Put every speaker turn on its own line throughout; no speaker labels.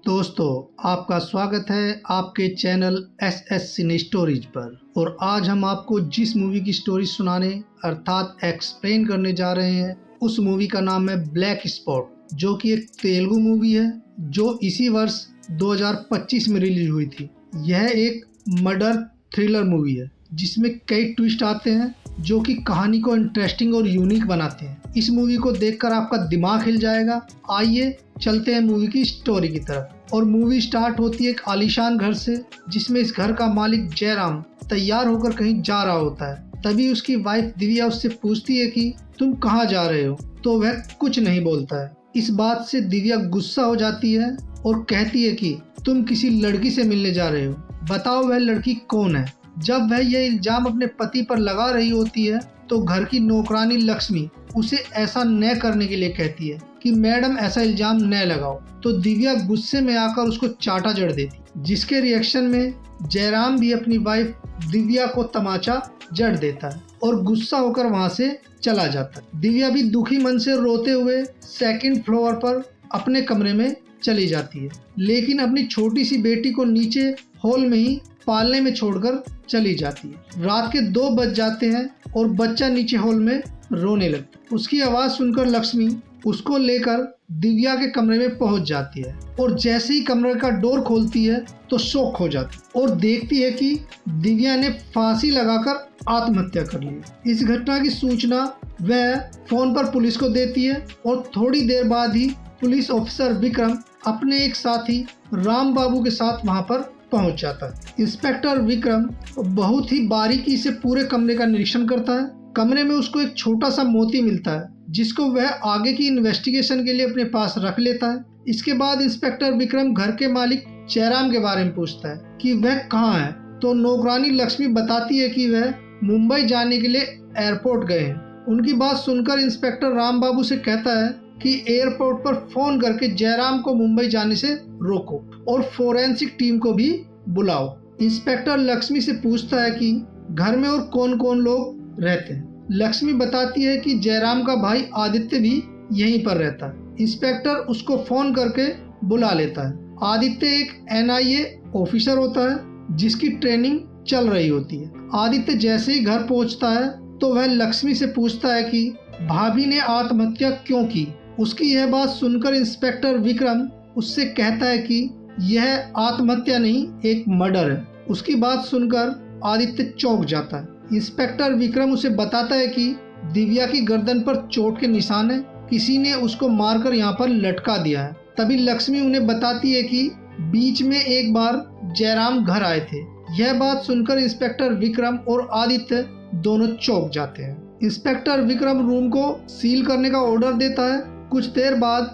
दोस्तों, आपका स्वागत है आपके चैनल एस सिने स्टोरीज पर। और आज हम आपको जिस मूवी की स्टोरी सुनाने अर्थात एक्सप्लेन करने जा रहे हैं उस मूवी का नाम है ब्लैक स्पॉट, जो कि एक तेलुगु मूवी है जो इसी वर्ष 2025 में रिलीज हुई थी। यह एक मर्डर थ्रिलर मूवी है जिसमें कई ट्विस्ट आते हैं जो कि कहानी को इंटरेस्टिंग और यूनिक बनाते हैं। इस मूवी को देखकर आपका दिमाग हिल जाएगा। आइए चलते हैं मूवी की स्टोरी की तरफ। और मूवी स्टार्ट होती है एक आलीशान घर से, जिसमें इस घर का मालिक जयराम तैयार होकर कहीं जा रहा होता है। तभी उसकी वाइफ दिव्या उससे पूछती है कि तुम कहाँ जा रहे हो, तो वह कुछ नहीं बोलता है। इस बात से दिव्या गुस्सा हो जाती है और कहती है कि तुम किसी लड़की से मिलने जा रहे हो, बताओ वह लड़की कौन है। जब वह यह इल्जाम अपने पति पर लगा रही होती है तो घर की नौकरानी लक्ष्मी उसे ऐसा न करने के लिए कहती है कि मैडम ऐसा इल्जाम न लगाओ। तो दिव्या गुस्से में आकर उसको चाटा जड़ देती, जिसके रिएक्शन में जयराम भी अपनी वाइफ दिव्या को तमाचा जड़ देता है और गुस्सा होकर वहां से चला जाता है। दिव्या भी दुखी मन से रोते हुए सेकंड फ्लोर पर अपने कमरे में चली जाती है, लेकिन अपनी छोटी सी बेटी को नीचे हॉल में ही पालने में छोड़कर चली जाती है। रात के 2 बज जाते हैं और बच्चा नीचे हॉल में रोने लगता है। उसकी आवाज़ सुनकर लक्ष्मी उसको लेकर दिव्या के कमरे में पहुंच जाती है और जैसे ही कमरे का डोर खोलती है तो शॉक हो जाती है और देखती है कि दिव्या ने फांसी लगाकर आत्महत्या कर ली। इस घटना की सूचना वह फोन पर पुलिस को देती है और थोड़ी देर बाद ही पुलिस ऑफिसर विक्रम अपने एक साथी राम बाबू के साथ वहां पर पहुंच जाता है। इंस्पेक्टर विक्रम बहुत ही बारीकी से पूरे कमरे का निरीक्षण करता है। कमरे में उसको एक छोटा सा मोती मिलता है जिसको वह आगे की इन्वेस्टिगेशन के लिए अपने पास रख लेता है। इसके बाद इंस्पेक्टर विक्रम घर के मालिक जयराम के बारे में पूछता है कि वह कहाँ है, तो नौकरानी लक्ष्मी बताती है कि वह मुंबई जाने के लिए एयरपोर्ट गए हैं। उनकी बात सुनकर इंस्पेक्टर राम बाबू से कहता है कि एयरपोर्ट पर फोन करके जयराम को मुंबई जाने से रोको और फोरेंसिक टीम को भी बुलाओ। इंस्पेक्टर लक्ष्मी से पूछता है कि घर में और कौन कौन लोग रहते हैं। लक्ष्मी बताती है कि जयराम का भाई आदित्य भी यहीं पर रहता है। इंस्पेक्टर उसको फोन करके बुला लेता है। आदित्य एक NIA ऑफिसर होता है जिसकी ट्रेनिंग चल रही होती है। आदित्य जैसे ही घर पहुंचता है तो वह लक्ष्मी से पूछता है कि भाभी ने आत्महत्या क्यों की। उसकी यह बात सुनकर इंस्पेक्टर विक्रम उससे कहता है कि यह आत्महत्या नहीं, एक मर्डर है। उसकी बात सुनकर आदित्य चौंक जाता है। इंस्पेक्टर विक्रम उसे बताता है कि दिव्या की गर्दन पर चोट के निशान है, किसी ने उसको मारकर यहाँ पर लटका दिया है। तभी लक्ष्मी उन्हें बताती है कि बीच में एक बार जयराम घर आए थे। यह बात सुनकर इंस्पेक्टर विक्रम और आदित्य दोनों चौंक जाते हैं। इंस्पेक्टर विक्रम रूम को सील करने का ऑर्डर देता है। कुछ देर बाद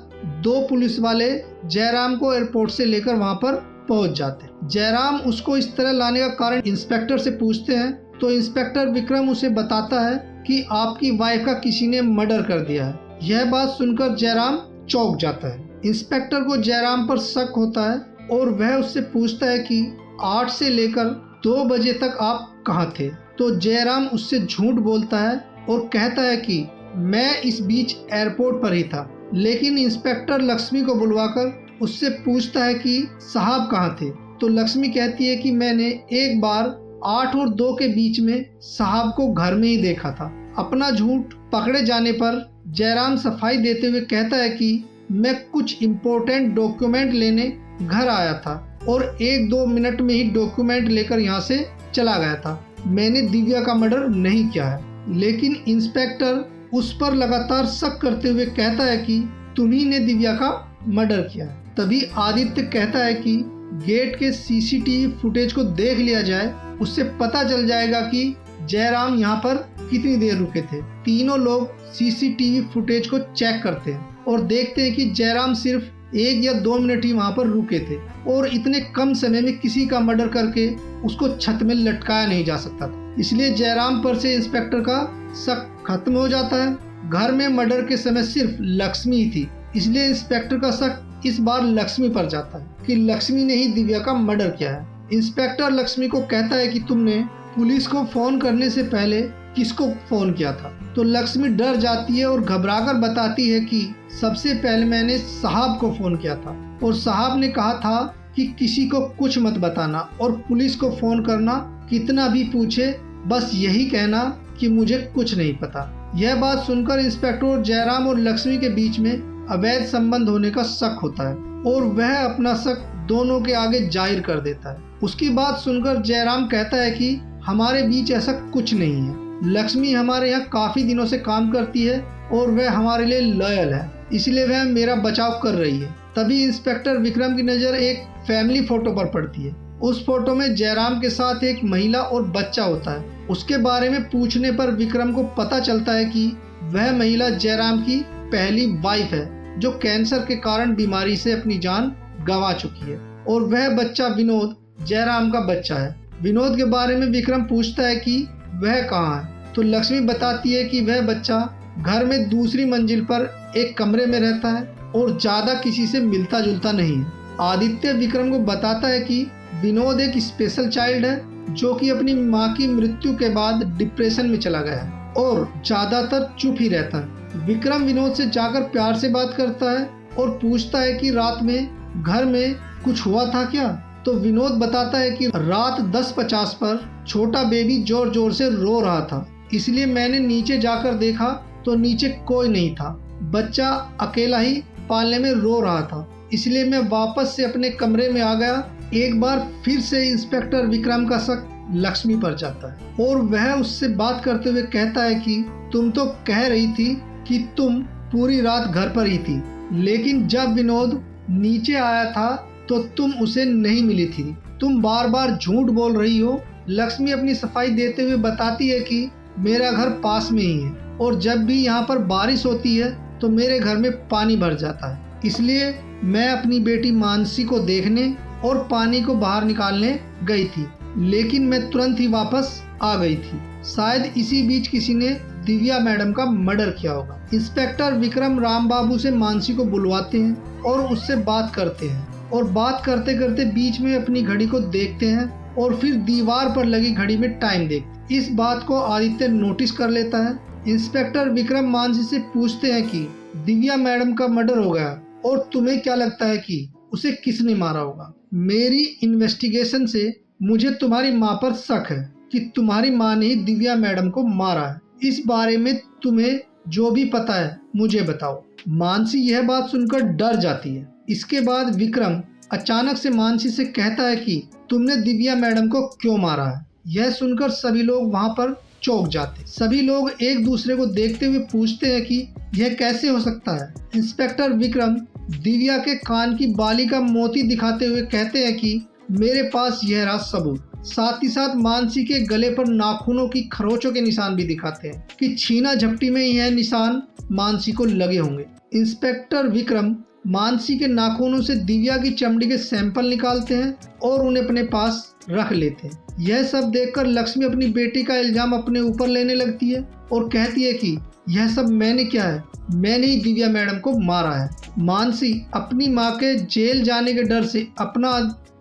2 पुलिस वाले जयराम को एयरपोर्ट से लेकर वहां पर पहुंच जाते हैं। जयराम उसको इस तरह लाने का कारण इंस्पेक्टर से पूछते हैं तो इंस्पेक्टर विक्रम उसे बताता है कि आपकी वाइफ का किसी ने मर्डर कर दिया है। यह बात सुनकर जयराम चौंक जाता है। इंस्पेक्टर को जयराम पर शक होता है और वह उससे पूछता है कि 8 से लेकर 2 बजे तक आप कहाँ थे। तो जयराम उससे झूठ बोलता है और कहता है कि मैं इस बीच एयरपोर्ट पर ही था। लेकिन इंस्पेक्टर लक्ष्मी को बुलवाकर उससे पूछता है कि साहब कहाँ थे। तो लक्ष्मी कहती है कि मैंने एक बार 8 और 2 के बीच में साहब को घर में ही देखा था। अपना झूठ पकड़े जाने पर जयराम सफाई देते हुए कहता है कि मैं कुछ इम्पोर्टेंट डॉक्यूमेंट लेने घर आया था और 1-2 मिनट में ही डॉक्यूमेंट लेकर यहाँ से चला गया था। मैंने दिव्या का मर्डर नहीं किया है। लेकिन इंस्पेक्टर उस पर लगातार शक करते हुए कहता है कि तुम्ही ने दिव्या का मर्डर किया है। तभी आदित्य कहता है कि गेट के CCTV फुटेज को देख लिया जाए, उससे पता चल जाएगा कि जयराम यहाँ पर कितनी देर रुके थे। तीनों लोग CCTV फुटेज को चेक करते हैं और देखते हैं कि जयराम सिर्फ 1 या 2 मिनट ही वहाँ पर रुके थे और इतने कम समय में किसी का मर्डर करके उसको छत में लटकाया नहीं जा सकता था। इसलिए जयराम पर से इंस्पेक्टर का शक खत्म हो जाता है। घर में मर्डर के समय सिर्फ लक्ष्मी ही थी, इसलिए इंस्पेक्टर का शक इस बार लक्ष्मी पर जाता है कि लक्ष्मी ने ही दिव्या का मर्डर किया है। इंस्पेक्टर लक्ष्मी को कहता है कि तुमने पुलिस को फोन करने से पहले किसको फोन किया था। तो लक्ष्मी डर जाती है और घबराकर बताती है कि सबसे पहले मैंने साहब को फोन किया था और साहब ने कहा था कि किसी को कुछ मत बताना और पुलिस को फोन करना, कितना भी पूछे बस यही कहना कि मुझे कुछ नहीं पता। यह बात सुनकर इंस्पेक्टर जयराम और लक्ष्मी के बीच में अवैध संबंध होने का शक होता है और वह अपना शक दोनों के आगे जाहिर कर देता है। उसकी बात सुनकर जयराम कहता है कि हमारे बीच ऐसा कुछ नहीं है। लक्ष्मी हमारे यहाँ काफी दिनों से काम करती है और वह हमारे लिए लॉयल है, इसलिए वह मेरा बचाव कर रही है। तभी इंस्पेक्टर विक्रम की नजर एक फैमिली फोटो पर पड़ती है। उस फोटो में जयराम के साथ एक महिला और बच्चा होता है। उसके बारे में पूछने पर विक्रम को पता चलता है कि वह महिला जयराम की पहली वाइफ है जो कैंसर के कारण बीमारी से अपनी जान गंवा चुकी है और वह बच्चा विनोद जयराम का बच्चा है। विनोद के बारे में विक्रम पूछता है कि वह कहाँ है, तो लक्ष्मी बताती है कि वह बच्चा घर में दूसरी मंजिल पर एक कमरे में रहता है और ज्यादा किसी से मिलता जुलता नहीं है। आदित्य विक्रम को बताता है कि विनोद एक स्पेशल चाइल्ड है जो कि अपनी माँ की मृत्यु के बाद डिप्रेशन में चला गया है और ज्यादातर चुप ही रहता है। विक्रम विनोद से जाकर प्यार से बात करता है और पूछता है कि रात में घर में कुछ हुआ था क्या, तो विनोद बताता है कि रात 10:50 पर छोटा बेबी जोर जोर से रो रहा था, इसलिए मैंने नीचे जाकर देखा तो नीचे कोई नहीं था। बच्चा अकेला ही पालने में रो रहा था, इसलिए मैं वापस से अपने कमरे में आ गया। एक बार फिर से इंस्पेक्टर विक्रम का शक लक्ष्मी पर जाता है और वह उससे बात करते हुए कहता है कि तुम तो कह रही थी कि तुम पूरी रात घर पर ही थी, लेकिन जब विनोद नीचे आया था तो तुम उसे नहीं मिली थी। तुम बार बार झूठ बोल रही हो। लक्ष्मी अपनी सफाई देते हुए बताती है कि मेरा घर पास में ही है और जब भी यहाँ पर बारिश होती है तो मेरे घर में पानी भर जाता है, इसलिए मैं अपनी बेटी मानसी को देखने और पानी को बाहर निकालने गई थी, लेकिन मैं तुरंत ही वापस आ गई थी। शायद इसी बीच किसी ने दिव्या मैडम का मर्डर किया होगा। इंस्पेक्टर विक्रम राम बाबू से मानसी को बुलवाते हैं और उससे बात करते हैं और बात करते करते बीच में अपनी घड़ी को देखते हैं और फिर दीवार पर लगी घड़ी में टाइम देखते। इस बात को आदित्य नोटिस कर लेता है। इंस्पेक्टर विक्रम मानसी से पूछते हैं कि दिव्या मैडम का मर्डर हो गया और तुम्हें क्या लगता है कि उसे किसने मारा होगा। मेरी इन्वेस्टिगेशन से मुझे तुम्हारी माँ पर शक है कि तुम्हारी माँ ने ही दिव्या मैडम को मारा है। इस बारे में तुम्हें जो भी पता है मुझे बताओ। मानसी यह बात सुनकर डर जाती है। इसके बाद विक्रम अचानक से मानसी से कहता है कि तुमने दिव्या मैडम को क्यों मारा है। यह सुनकर सभी लोग वहाँ पर चौंक जाते। सभी लोग एक दूसरे को देखते हुए पूछते हैं कि यह कैसे हो सकता है। इंस्पेक्टर विक्रम दिव्या के कान की बाली का मोती दिखाते हुए कहते हैं कि मेरे पास यह रहा सबूत। साथ ही साथ मानसी के गले पर नाखूनों की खरोचों के निशान भी दिखाते हैं कि छीना झपटी में यह निशान मानसी को लगे होंगे। इंस्पेक्टर विक्रम मानसी के नाखूनों से दिव्या की चमड़ी के सैंपल निकालते हैं और उन्हें अपने पास रख लेते हैं। यह सब देखकर लक्ष्मी अपनी बेटी का इल्जाम अपने ऊपर लेने लगती है और कहती है कि यह सब मैंने किया है, मैंने ही दिव्या मैडम को मारा है। मानसी अपनी माँ के जेल जाने के डर से अपना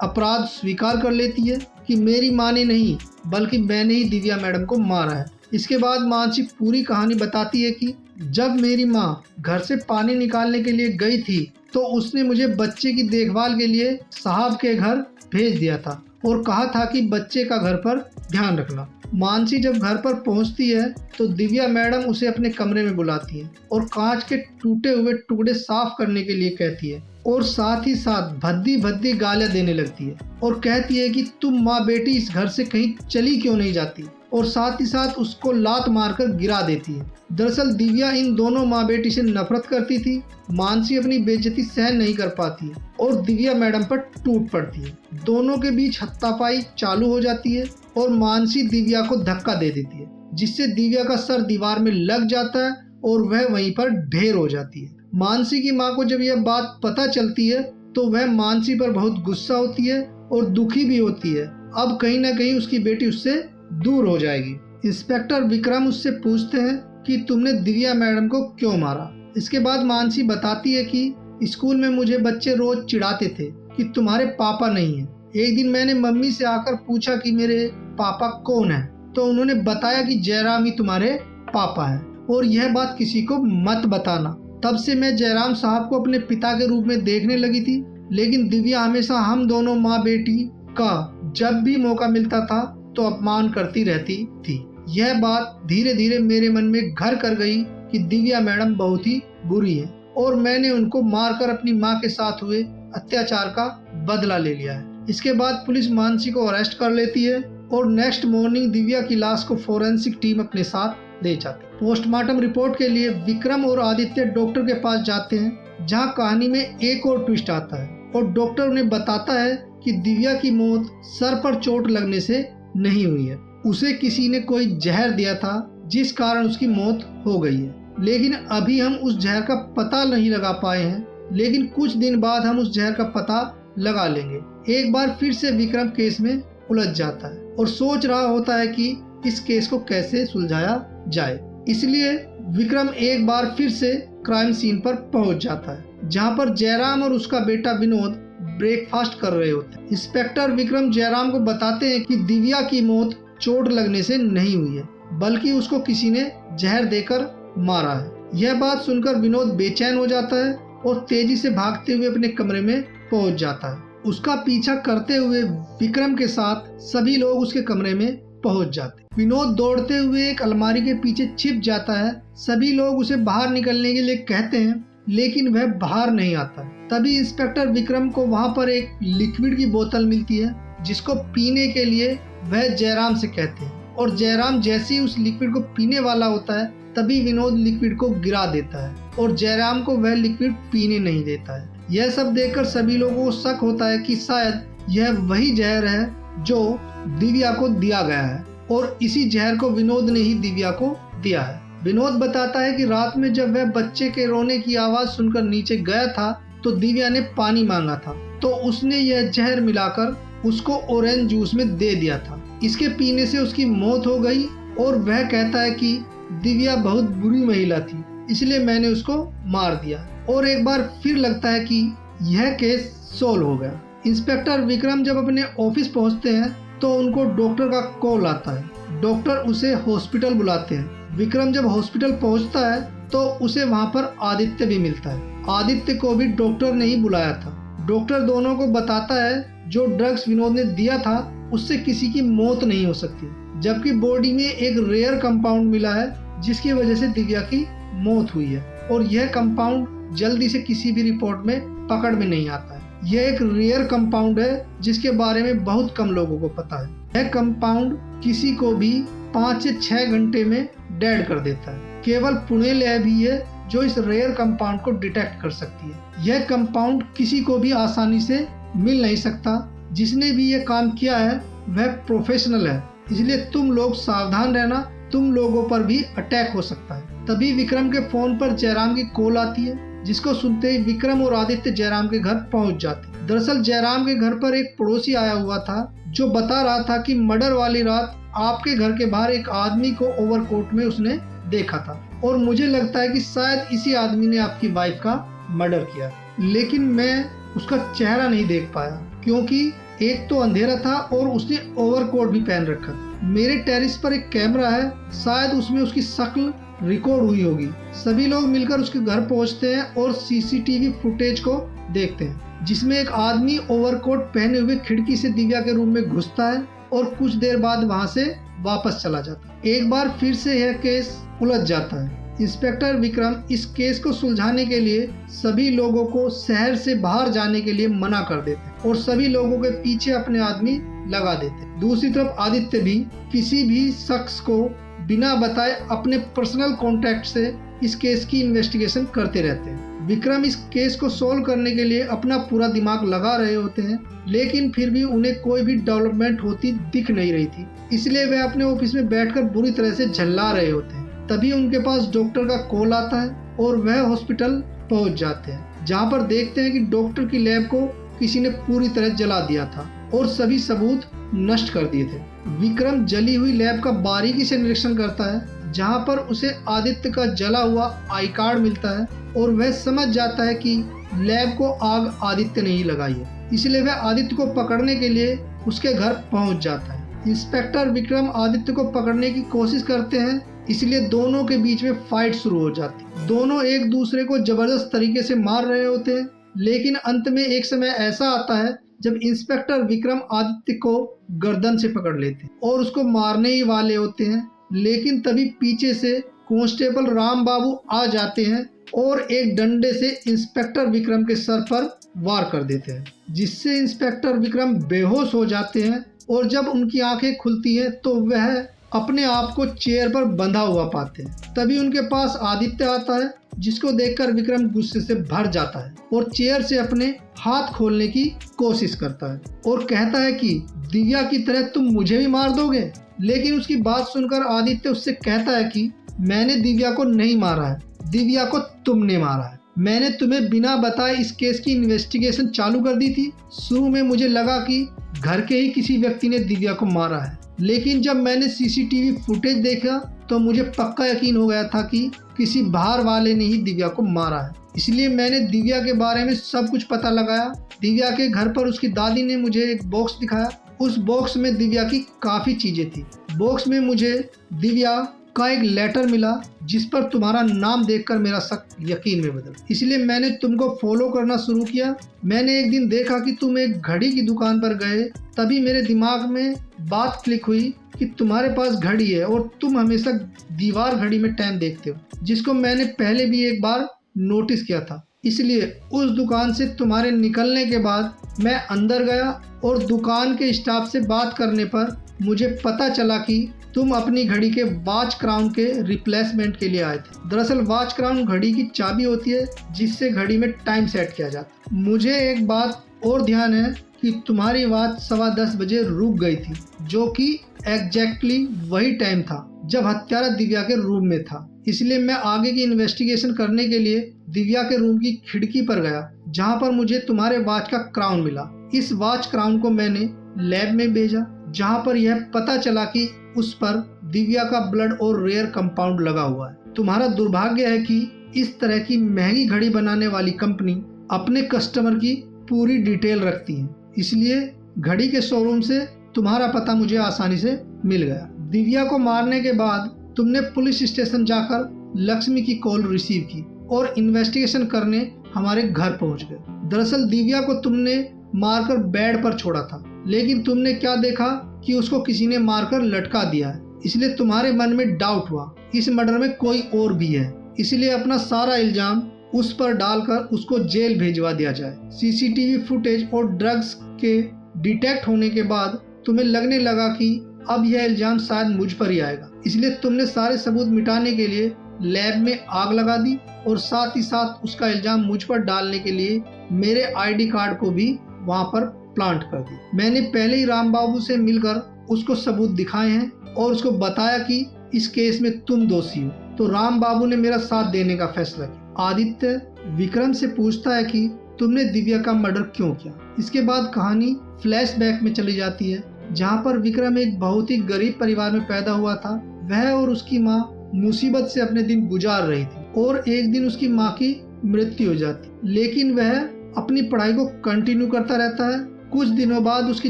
अपराध स्वीकार कर लेती है कि मेरी माँ ने नहीं बल्कि मैंने ही दिव्या मैडम को मारा है। इसके बाद मानसी पूरी कहानी बताती है कि जब मेरी माँ घर से पानी निकालने के लिए गई थी तो उसने मुझे बच्चे की देखभाल के लिए साहब के घर भेज दिया था और कहा था कि बच्चे का घर पर ध्यान रखना। मानसी जब घर पर पहुंचती है तो दिव्या मैडम उसे अपने कमरे में बुलाती है और कांच के टूटे हुए टुकड़े साफ करने के लिए कहती है और साथ ही साथ भद्दी भद्दी गालियां देने लगती है और कहती है कि तुम माँ बेटी इस घर से कहीं चली क्यों नहीं जाती, और साथ ही साथ उसको लात मारकर गिरा देती है। दरअसल दिव्या इन दोनों माँ बेटी से नफरत करती थी। मानसी अपनी बेइज्जती सहन नहीं कर पाती और दिव्या मैडम पर टूट पड़ती है। दोनों के बीच हाथापाई चालू हो जाती है और मानसी दिव्या को धक्का दे देती है, जिससे दिव्या का सर दीवार में लग जाता है और वह वहीं पर ढेर हो जाती है। मानसी की माँ को जब यह बात पता चलती है तो वह मानसी पर बहुत गुस्सा होती है और दुखी भी होती है। अब कहीं ना कहीं उसकी बेटी उससे दूर हो जाएगी। इंस्पेक्टर विक्रम उससे पूछते हैं कि तुमने दिव्या मैडम को क्यों मारा। इसके बाद मानसी बताती है कि स्कूल में मुझे बच्चे रोज चिढ़ाते थे कि तुम्हारे पापा नहीं है। एक दिन मैंने मम्मी से आकर पूछा कि मेरे पापा कौन है, तो उन्होंने बताया कि जयराम ही तुम्हारे पापा है और यह बात किसी को मत बताना। तब से मैं जयराम साहब को अपने पिता के रूप में देखने लगी थी, लेकिन दिव्या हमेशा हम दोनों माँ बेटी का जब भी मौका मिलता था तो अपमान करती रहती थी। यह बात धीरे धीरे मेरे मन में घर कर गई कि दिव्या मैडम बहुत ही बुरी है और मैंने उनको मारकर अपनी माँ के साथ हुए अत्याचार का बदला ले लिया है। इसके बाद पुलिस मानसी को अरेस्ट कर लेती है और नेक्स्ट मॉर्निंग दिव्या की लाश को फोरेंसिक टीम अपने साथ ले जाती है। पोस्टमार्टम रिपोर्ट के लिए विक्रम और आदित्य डॉक्टर के पास जाते हैं, जहाँ कहानी में एक और ट्विस्ट आता है और डॉक्टर उन्हें बताता है कि दिव्या की मौत सर पर चोट लगने से नहीं हुई है, उसे किसी ने कोई जहर दिया था जिस कारण उसकी मौत हो गई है। लेकिन अभी हम उस जहर का पता नहीं लगा पाए हैं, लेकिन कुछ दिन बाद हम उस जहर का पता लगा लेंगे। एक बार फिर से विक्रम केस में उलझ जाता है और सोच रहा होता है कि इस केस को कैसे सुलझाया जाए। इसलिए विक्रम एक बार फिर से क्राइम सीन पर पहुंच जाता है, जहां पर जयराम और उसका बेटा विनोद ब्रेकफास्ट कर रहे होते हैं। इंस्पेक्टर विक्रम जयराम को बताते हैं कि दिव्या की मौत चोट लगने से नहीं हुई है, बल्कि उसको किसी ने जहर देकर मारा है। यह बात सुनकर विनोद बेचैन हो जाता है और तेजी से भागते हुए अपने कमरे में पहुंच जाता है। उसका पीछा करते हुए विक्रम के साथ सभी लोग उसके कमरे में पहुंच जाते हैं। विनोद दौड़ते हुए एक अलमारी के पीछे छिप जाता है। सभी लोग उसे बाहर निकलने के लिए कहते हैं, लेकिन वह बाहर नहीं आता। तभी इंस्पेक्टर विक्रम को वहां पर एक लिक्विड की बोतल मिलती है, जिसको पीने के लिए वह जयराम से कहते हैं और जयराम जैसे ही उस लिक्विड को पीने वाला होता है, तभी विनोद लिक्विड को गिरा देता है और जयराम को वह लिक्विड पीने नहीं देता है। यह सब देखकर सभी लोगों को शक होता है कि शायद यह वही जहर है जो दिव्या को दिया गया है और इसी जहर को विनोद ने ही दिव्या को दिया है। विनोद बताता है कि रात में जब वह बच्चे के रोने की आवाज सुनकर नीचे गया था तो दिव्या ने पानी मांगा था, तो उसने यह जहर मिलाकर उसको ऑरेंज जूस में दे दिया था। इसके पीने से उसकी मौत हो गई और वह कहता है कि दिव्या बहुत बुरी महिला थी, इसलिए मैंने उसको मार दिया। और एक बार फिर लगता है कि यह केस सोल्व हो गया। इंस्पेक्टर विक्रम जब अपने ऑफिस पहुंचते हैं तो उनको डॉक्टर का कॉल आता है। डॉक्टर उसे हॉस्पिटल बुलाते हैं। विक्रम जब हॉस्पिटल पहुंचता है तो उसे वहां पर आदित्य भी मिलता है। आदित्य को भी डॉक्टर ने ही बुलाया था। डॉक्टर दोनों को बताता है जो ड्रग्स विनोद ने दिया था उससे किसी की मौत नहीं हो सकती, जबकि बॉडी में एक रेयर कंपाउंड मिला है जिसकी वजह से दिव्या की मौत हुई है और यह कंपाउंड जल्दी से किसी भी रिपोर्ट में पकड़ में नहीं आता है। यह एक रेयर कंपाउंड है जिसके बारे में बहुत कम लोगों को पता है। यह कंपाउंड किसी को भी 5 से 6 घंटे में डेड कर देता है। केवल पुणे लैब ही है जो इस रेयर कंपाउंड को डिटेक्ट कर सकती है। यह कंपाउंड किसी को भी आसानी से मिल नहीं सकता। जिसने भी यह काम किया है वह प्रोफेशनल है, इसलिए तुम लोग सावधान रहना, तुम लोगों पर भी अटैक हो सकता है। तभी विक्रम के फोन पर जयराम की कॉल आती है, जिसको सुनते ही विक्रम और आदित्य जयराम के घर पहुंच जाते। दरअसल जयराम के घर पर एक पड़ोसी आया हुआ था जो बता रहा था कि मर्डर वाली रात आपके घर के बाहर एक आदमी को ओवरकोट में उसने देखा था और मुझे लगता है कि शायद इसी आदमी ने आपकी वाइफ का मर्डर किया, लेकिन मैं उसका चेहरा नहीं देख पाया क्योंकि एक तो अंधेरा था और उसने ओवरकोट भी पहन रखा था। मेरे टेरिस पर एक कैमरा है, शायद उसमें उसकी शक्ल रिकॉर्ड हुई होगी। सभी लोग मिलकर उसके घर पहुंचते हैं और सीसीटीवी फुटेज को देखते हैं, जिसमें एक आदमी ओवरकोट पहने हुए खिड़की से दिव्या के रूम में घुसता है और कुछ देर बाद वहां से वापस चला जाता है। एक बार फिर से यह केस उलझ जाता है। इंस्पेक्टर विक्रम इस केस को सुलझाने के लिए सभी लोगों को शहर से बाहर जाने के लिए मना कर देते हैं और सभी लोगों के पीछे अपने आदमी लगा देते हैं। दूसरी तरफ आदित्य भी किसी भी शख्स को बिना बताए अपने पर्सनल कॉन्टैक्ट से इस केस की इन्वेस्टिगेशन करते रहते हैं। विक्रम इस केस को सोल्व करने के लिए अपना पूरा दिमाग लगा रहे होते हैं, लेकिन फिर भी उन्हें कोई भी डेवलपमेंट होती दिख नहीं रही थी, इसलिए वे अपने ऑफिस में बैठकर बुरी तरह से झल्ला रहे होते हैं। तभी उनके पास डॉक्टर का कॉल आता है और वह हॉस्पिटल पहुंच जाते हैं, जहां पर देखते हैं कि डॉक्टर की लैब को किसी ने पूरी तरह जला दिया था और सभी सबूत नष्ट कर दिए थे। विक्रम जली हुई लैब का बारीकी से निरीक्षण करता है, जहां पर उसे आदित्य का जला हुआ आई कार्ड मिलता है और वह समझ जाता है कि लैब को आग आदित्य ने ही लगाई है, इसलिए वह आदित्य को पकड़ने के लिए उसके घर पहुंच जाता है। इंस्पेक्टर विक्रम आदित्य को पकड़ने की कोशिश करते हैं, इसलिए दोनों के बीच में फाइट शुरू हो जाती है। दोनों एक दूसरे को जबरदस्त तरीके से मार रहे होते हैं, लेकिन अंत में एक समय ऐसा आता है जब इंस्पेक्टर विक्रम आदित्य को गर्दन से पकड़ लेते हैं और उसको मारने ही वाले होते हैं, लेकिन तभी पीछे से कांस्टेबल राम बाबू आ जाते हैं और एक डंडे से इंस्पेक्टर विक्रम के सर पर वार कर देते हैं, जिससे इंस्पेक्टर विक्रम बेहोश हो जाते हैं और जब उनकी आंखें खुलती हैं तो वह अपने आप को चेयर पर बंधा हुआ पाते हैं। तभी उनके पास आदित्य आता है, जिसको देखकर विक्रम गुस्से से भर जाता है और चेयर से अपने हाथ खोलने की कोशिश करता है और कहता है कि दिव्या की तरह तुम मुझे भी मार दोगे। लेकिन उसकी बात सुनकर आदित्य उससे कहता है कि मैंने दिव्या को नहीं मारा है, दिव्या को तुमने मारा है। मैंने तुम्हें बिना बताए इस केस की इन्वेस्टिगेशन चालू कर दी थी। शुरू में मुझे लगा कि घर के ही किसी व्यक्ति ने दिव्या को मारा है, लेकिन जब मैंने सीसीटीवी फुटेज देखा तो मुझे पक्का यकीन हो गया था कि किसी बाहर वाले ने ही दिव्या को मारा है। इसलिए मैंने दिव्या के बारे में सब कुछ पता लगाया। दिव्या के घर पर उसकी दादी ने मुझे एक बॉक्स दिखाया। उस बॉक्स में दिव्या की काफ़ी चीज़ें थी। बॉक्स में मुझे दिव्या का एक लेटर मिला, जिस पर तुम्हारा नाम देखकर मेरा शक यकीन में बदल। इसलिए मैंने तुमको फॉलो करना शुरू किया। मैंने एक दिन देखा कि तुम एक घड़ी की दुकान पर गए, तभी मेरे दिमाग में बात क्लिक हुई कि तुम्हारे पास घड़ी है और तुम हमेशा दीवार घड़ी में टाइम देखते हो, जिसको मैंने पहले भी एक बार नोटिस किया था। इसलिए उस दुकान से तुम्हारे निकलने के बाद मैं अंदर गया और दुकान के स्टाफ से बात करने पर मुझे पता चला कि तुम अपनी घड़ी के वॉच क्राउन के रिप्लेसमेंट के लिए आए थे। दरअसल वॉच क्राउन घड़ी की चाबी होती है, जिससे घड़ी में टाइम सेट किया जाता है। मुझे एक बात और ध्यान है कि तुम्हारी वॉच 10:15 बजे रुक गई थी, जो कि एग्जैक्टली वही टाइम था जब हत्यारा दिव्या के रूम में था। इसलिए मैं आगे की इन्वेस्टिगेशन करने के लिए दिव्या के रूम की खिड़की पर गया, जहां पर मुझे तुम्हारे वॉच का क्राउन मिला। इस वॉच क्राउन को मैंने लैब में भेजा, जहां पर यह पता चला कि उस पर दिव्या का ब्लड और रेयर कंपाउंड लगा हुआ है। तुम्हारा दुर्भाग्य है कि इस तरह की महंगी घड़ी बनाने वाली कंपनी अपने कस्टमर की पूरी डिटेल रखती है, इसलिए घड़ी के शोरूम से तुम्हारा पता मुझे आसानी से मिल गया। दिव्या को मारने के बाद तुमने पुलिस स्टेशन जाकर लक्ष्मी की कॉल रिसीव की और इन्वेस्टिगेशन करने हमारे घर पहुंच गए। दरअसल दिव्या को तुमने मारकर बेड पर छोड़ा था, लेकिन तुमने क्या देखा कि उसको किसी ने मारकर लटका दिया है। इसलिए तुम्हारे मन में डाउट हुआ इस मर्डर में कोई और भी है, इसलिए अपना सारा इल्जाम उस पर डालकर उसको जेल भेजवा दिया जाए। सीसीटीवी फुटेज और ड्रग्स के डिटेक्ट होने के बाद तुम्हें लगने लगा कि अब यह इल्जाम शायद मुझ पर ही आएगा, इसलिए तुमने सारे सबूत मिटाने के लिए लैब में आग लगा दी और साथ ही साथ उसका इल्जाम मुझ पर डालने के लिए मेरे आईडी कार्ड को भी वहां पर प्लांट कर दी। मैंने पहले ही राम बाबू से मिलकर उसको सबूत दिखाए हैं और उसको बताया कि इस केस में तुम दोषी हो, तो राम बाबू ने मेरा साथ देने का फैसला किया। आदित्य विक्रम से पूछता है कि तुमने दिव्या का मर्डर क्यों किया। इसके बाद कहानी फ्लैशबैक में चली जाती है, जहां पर विक्रम एक बहुत ही गरीब परिवार में पैदा हुआ था। वह और उसकी माँ मुसीबत से अपने दिन गुजार रही थी और एक दिन उसकी माँ की मृत्यु हो जाती, लेकिन वह अपनी पढ़ाई को कंटिन्यू करता रहता है। कुछ दिनों बाद उसकी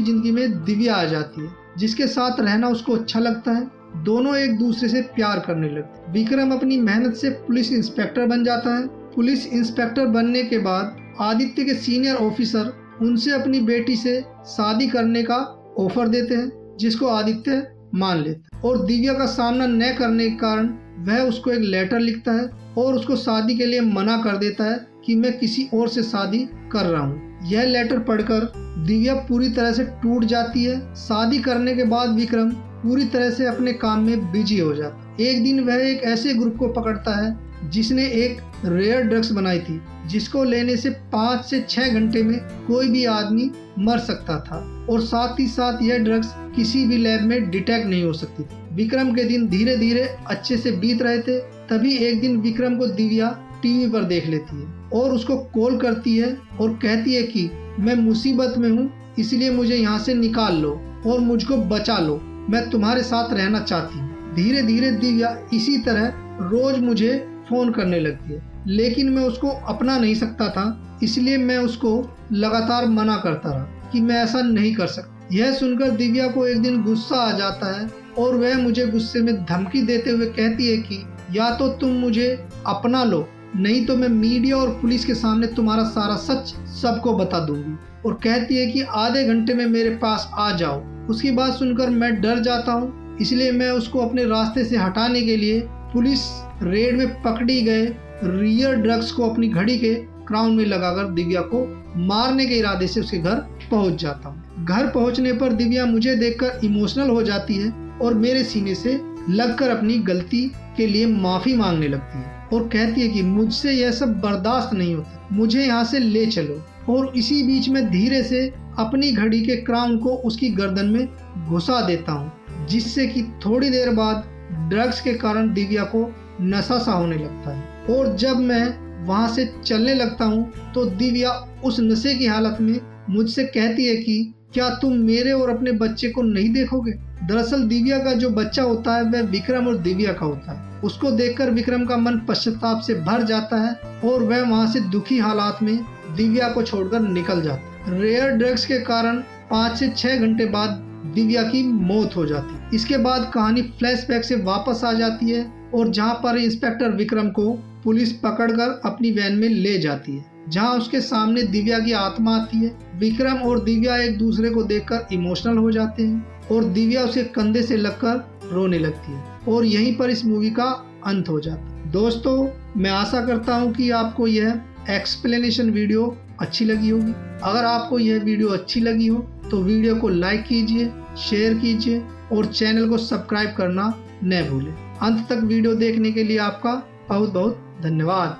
जिंदगी में दिव्या आ जाती है, जिसके साथ रहना उसको अच्छा लगता है। दोनों एक दूसरे से प्यार करने लगते हैं। विक्रम अपनी मेहनत से पुलिस इंस्पेक्टर बन जाता है। पुलिस इंस्पेक्टर बनने के बाद आदित्य के सीनियर ऑफिसर उनसे अपनी बेटी से शादी करने का ऑफर देते हैं, जिसको आदित्य मान लेता है और दिव्या का सामना न करने के कारण वह उसको एक लेटर लिखता है और उसको शादी के लिए मना कर देता है कि मैं किसी और से शादी कर रहा हूँ। यह लेटर पढ़कर दिव्या पूरी तरह से टूट जाती है। शादी करने के बाद विक्रम पूरी तरह से अपने काम में बिजी हो जाता है। एक दिन वह एक ऐसे ग्रुप को पकड़ता है जिसने एक रेयर ड्रग्स बनाई थी, जिसको लेने से 5 से 6 घंटे में कोई भी आदमी मर सकता था और साथ ही साथ यह ड्रग्स किसी भी लैब में डिटेक्ट नहीं हो सकती थी। विक्रम के दिन धीरे धीरे अच्छे से बीत रहे थे। तभी एक दिन विक्रम को दिव्या टीवी पर देख लेती है और उसको कॉल करती है और कहती है कि मैं मुसीबत में हूँ, इसलिए मुझे यहाँ से निकाल लो और मुझको बचा लो, मैं तुम्हारे साथ रहना चाहती हूँ। धीरे धीरे दिव्या इसी तरह रोज मुझे फोन करने लगती है, लेकिन मैं उसको अपना नहीं सकता था, इसलिए मैं उसको लगातार मना करता रहा कि मैं ऐसा नहीं कर सकता। यह सुनकर दिव्या को एक दिन गुस्सा आ जाता है और वह मुझे गुस्से में धमकी देते हुए कहती है कि या तो तुम मुझे अपना लो, नहीं तो मैं मीडिया और पुलिस के सामने तुम्हारा सारा सच सबको बता दूंगी। और कहती है कि आधे घंटे में मेरे पास आ जाओ। उसकी बात सुनकर मैं डर जाता हूँ, इसलिए मैं उसको अपने रास्ते से हटाने के लिए पुलिस रेड में पकड़ी गए रियल ड्रग्स को अपनी घड़ी के क्राउन में लगाकर दिव्या को मारने के इरादे से उसके घर पहुंच जाता हूँ। घर पहुंचने पर दिव्या मुझे देखकर इमोशनल हो जाती है और मेरे सीने से लगकर अपनी गलती के लिए माफी मांगने लगती है और कहती है कि मुझसे यह सब बर्दाश्त नहीं होता, मुझे यहाँ से ले चलो। और इसी बीच में धीरे से अपनी घड़ी के क्राउन को उसकी गर्दन में घुसा देता हूँ, जिससे कि थोड़ी देर बाद ड्रग्स के कारण दिव्या को नशा सा होने लगता है। और जब मैं वहाँ से चलने लगता हूँ तो दिव्या उस नशे की हालत में मुझसे कहती है कि क्या तुम मेरे और अपने बच्चे को नहीं देखोगे। दरअसल दिव्या का जो बच्चा होता है वह विक्रम और दिव्या का होता है। उसको देखकर विक्रम का मन पश्चाताप से भर जाता है और वह वहाँ से दुखी हालात में दिव्या को छोड़कर निकल जाता है। रेयर ड्रग्स के कारण 5 से 6 घंटे बाद दिव्या की मौत हो जाती है। इसके बाद कहानी फ्लैशबैक से वापस आ जाती है और जहाँ पर इंस्पेक्टर विक्रम को पुलिस पकड़कर अपनी वैन में ले जाती है, जहाँ उसके सामने दिव्या की आत्मा आती है। विक्रम और दिव्या एक दूसरे को देखकर इमोशनल हो जाते हैं और दिव्या उसके कंधे से लगकर रोने लगती है और यहीं पर इस मूवी का अंत हो जाता है। दोस्तों, मैं आशा करता हूँ कि आपको यह एक्सप्लेनेशन वीडियो अच्छी लगी होगी। अगर आपको यह वीडियो अच्छी लगी हो तो वीडियो को लाइक कीजिए, शेयर कीजिए और चैनल को सब्सक्राइब करना न भूलें। अंत तक वीडियो देखने के लिए आपका बहुत बहुत धन्यवाद।